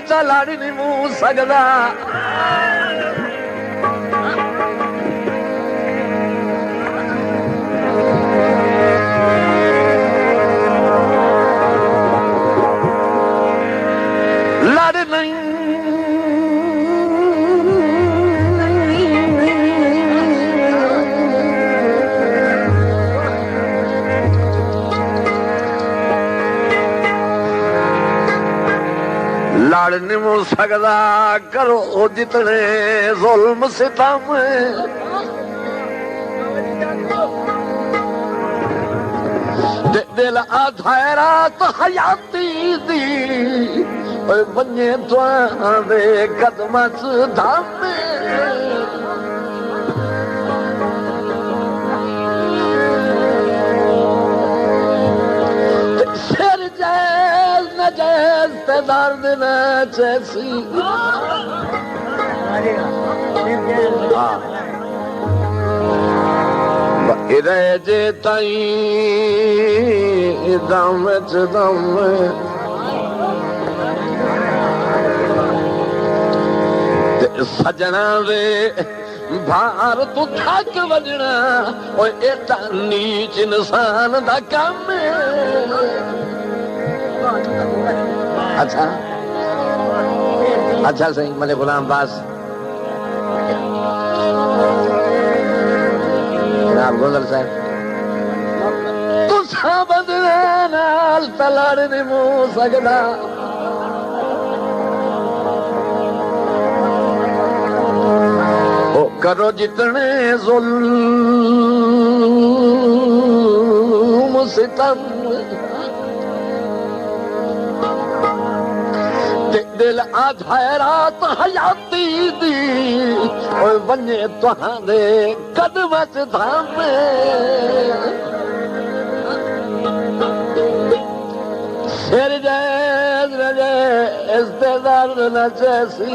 चा लड़ नहीं मूंह सकदा लड़ नहीं लड़ नहीं मुँह सकदा करो जितने जुल्म सितम दिल आधारा तो हयाती दी बने दे कदम धाम सिर जैस न जैस ते दर्द न जैसी इधर जे ताई दम च दम सजना वे भार तू थक वजना और एता नीच इंसान दा काम अच्छा अच्छा सही मले गुलाम बास जनाब गोदल साहब तुसा बदले नाल तलड़ नहीं मुँह सकदा करो जितने जुल्म सितम दिल आधारात हयाती दी और बने तुहांदे कदम च धाम सिर जैस न जैस ते दर्द न जैसी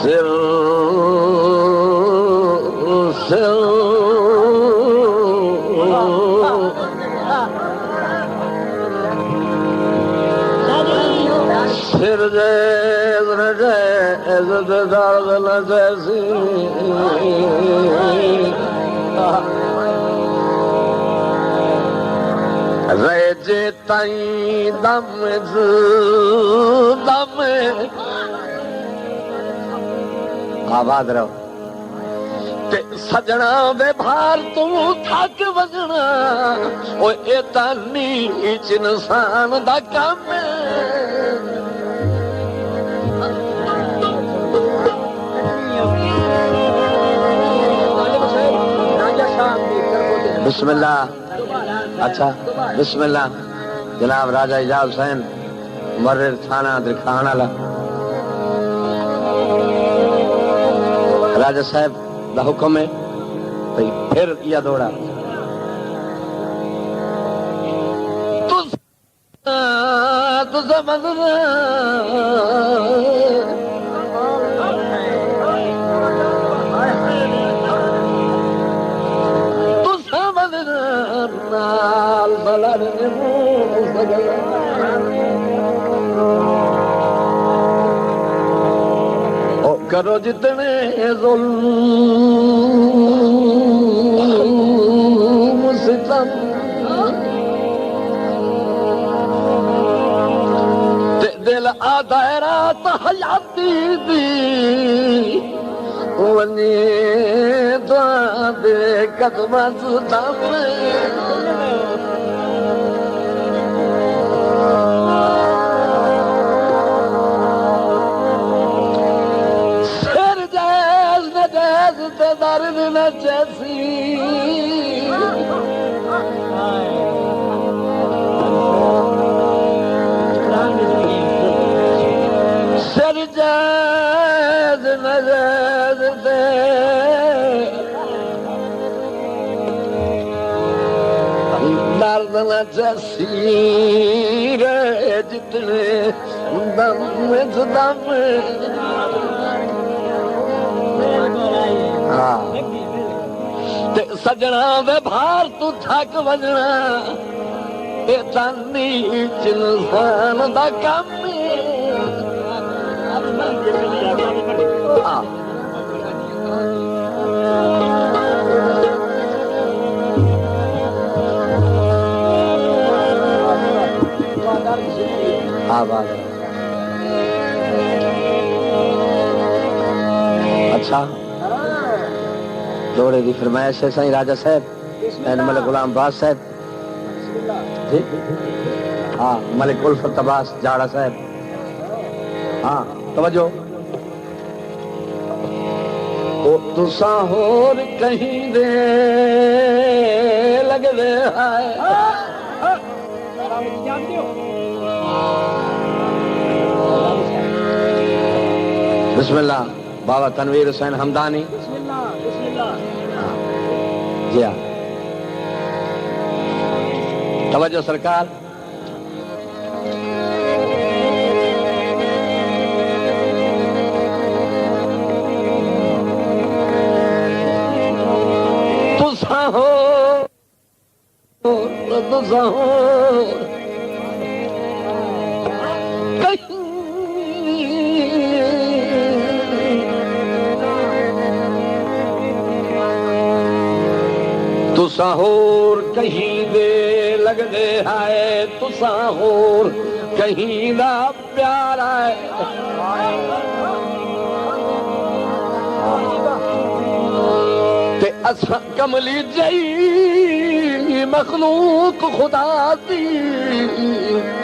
सिर सिर सिर जैस न जैस दर्द न जैसी रेजे ताई दम दम आबाद रहो ते सजना दे भार तू थक वजना ओ एता नीच इंसान दा काम बिस्मिल्लाह अच्छा बिस्मिल्लाह जनाब राजा इजाज हुसैन मर्र थाना दिखाना ला राजा साहब का हुक्म है भाई फिर यह दौड़ा तू समझ नाल बलर करो जितने जुल्म सितम दिल आधारात हयाती दी वने दे कदम धाम दर्द न जैसी सिर जैस न जैस दे दर्द न जैसी रे जितने दम दम ते सजना वे भार तू थक वजना ते तानी इंसान दा काम अच्छा जोड़े की फरमाइश है साईं राजा साहब एंड मलिक गुलाम बास साहब ठीक हाँ मलिक उल्फत अब्बास जाड़ा साहब हाँ तवज्जो ओ तुसा होर कहीं दे लगदे हाय बिस्मिल्लाह बाबा तनवीर हुसैन हमदानी जी हाँ तवज्जो सरकार तुसा हो तुसा होर कहीं दे लगदे हाय तुसा होर कहीं दा प्यार है ते असा कमली जई मखलूक खुदा दी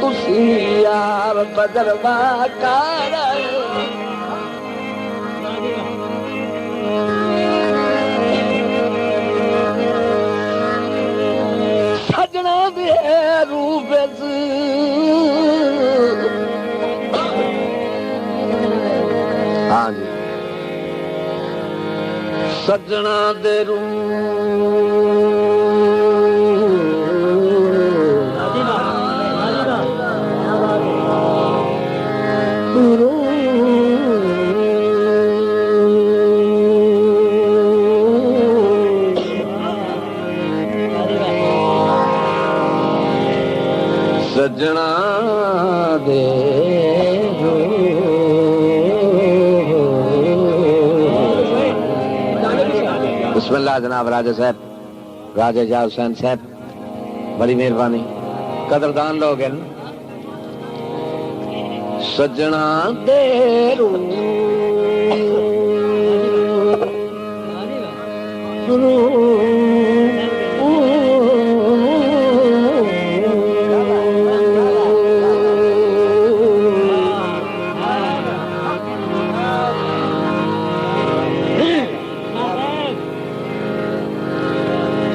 तुसी यार तजर्बा कार सजना दे रूप हाँ जी सजना दे सजना दे बिस्मिल्लाह जनाब राजा साहब राजा एजाज हुसैन साहब बड़ी मेहरबानी कदरदान लोग हैं सजना दे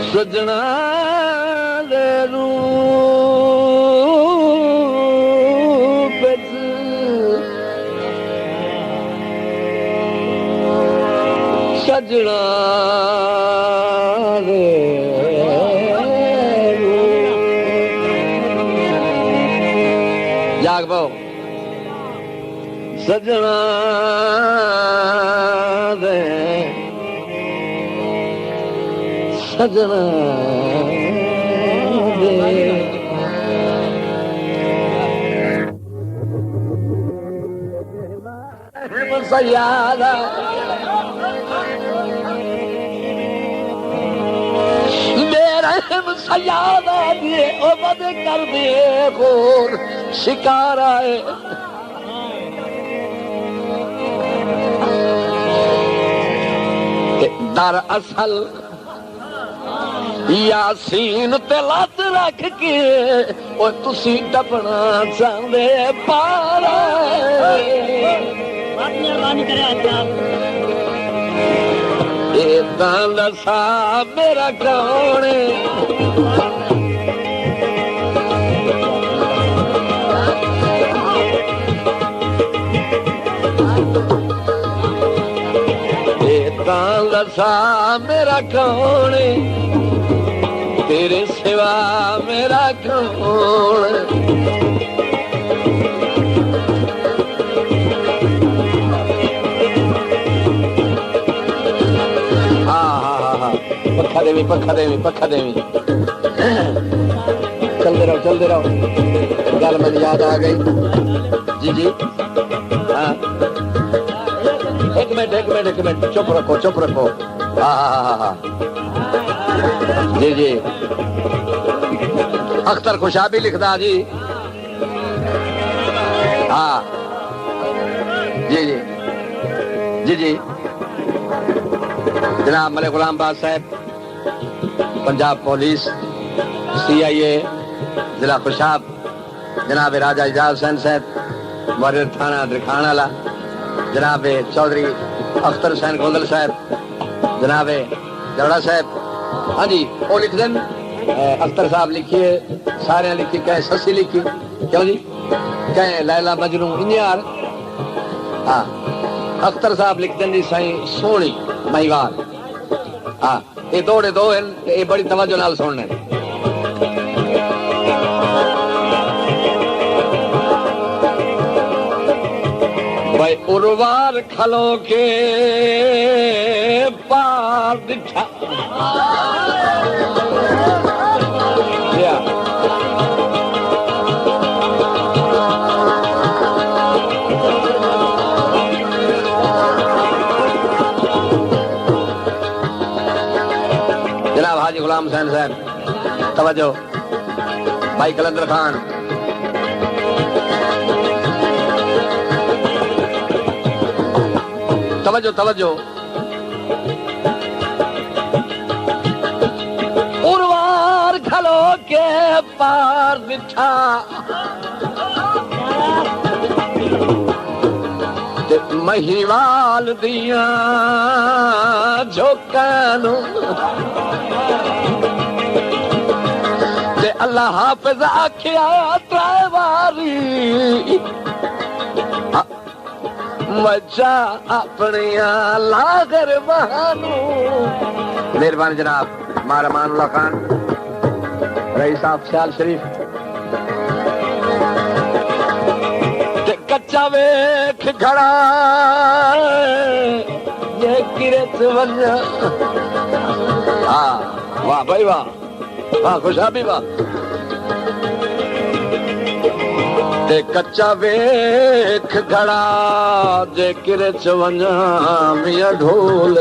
सजना दे रूप सजना दे जाग पाओ सजना दे सजना दे सयादा मेरा सयादा दिए ओ बद कर दिए खोर शिकार आए दर असल यासीन ते लत रख के ओ तुसी टपना चाहते पार इदां दसा मेरा कौन इदां दसा मेरा कौन तेरे सिवा मेरा कौन पक्खा दे देवी पखा देवी पखा देवी। चलते रहो गल मुझे याद आ गई। जी जी हाँ एक मिनट चुप रखो हाँ जी अख्तर खुशाबी लिखदा जी। हाँ जी जनाब मलिक गुलाम बाद साहब पंजाब पुलिस CIA जिला खुशाब जनाब राजा इजाज हुसैन साहब मुहर्रिर थाना द्रिखाना जनाब चौधरी अख्तर हुसैन गोंदल साहब जनाब जवड़ा साहब। हाँ जी वो लिख दें अख्तर साहब लिखिए सारे लिखी कहें ससी लिखी क्यों जी कहें लैला मजनू इंजार। हाँ अख्तर साहब लिख दें जी साईं सोनी महिवाल। हाँ ये दौड़े दो ये बड़ी तवज्जो नाल सुनने। भाई उर्वार खलो के पार दिखा जनाब हाजी गुलाम हुसैन साहब तवज्जो भाई कलंदर खान तवज्जो उर्वार खलो के पार बिठा महिवाल दिया झोकानू अल्लाह हाफिज आखिया त्रैवारी मजा अपनिया लागर बहानू। मेहरबानी जनाब मारमानुल्लाह खान रईस साहब सियाल शरीफ। कच्चा वेख घड़ा ये किरत वन्या। हाँ वाह भाई वाह खुशाबी वाह। ते कच्चा वेख घड़ा जे किरे चवन्या मिया ढोल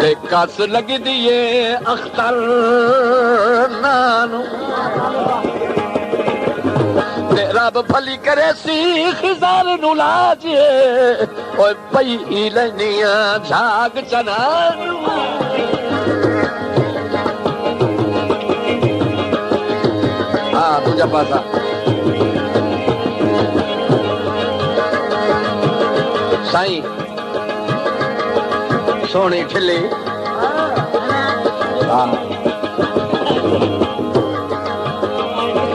ते कस लगी दिए अख्तर नानू ते रब भली करे सी खिजार नु लाजे ओए पई लनिया झाग चनानू। हाँ दूजा पासा साईं सोनी ठिल्ली। हाँ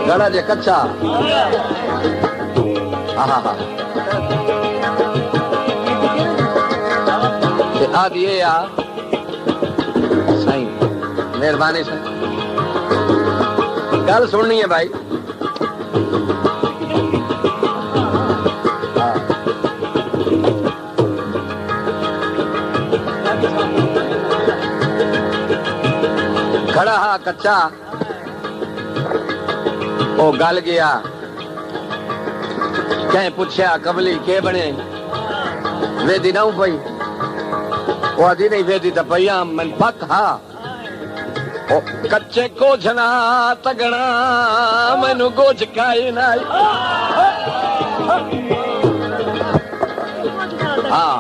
गड़ा जे कच्चा। हाँ आदि ये आ साईं मेहरबानी साईं गल सुननी है भाई। खड़ा हा कच्चा ओ गल गया कहीं पूछया कबली के बने वेदी ना पई वो आदि नहीं वेदी तो पई मन पक। हाँ कच्चे गोझना तगड़ा मैनू गोझ काई ना। हाँ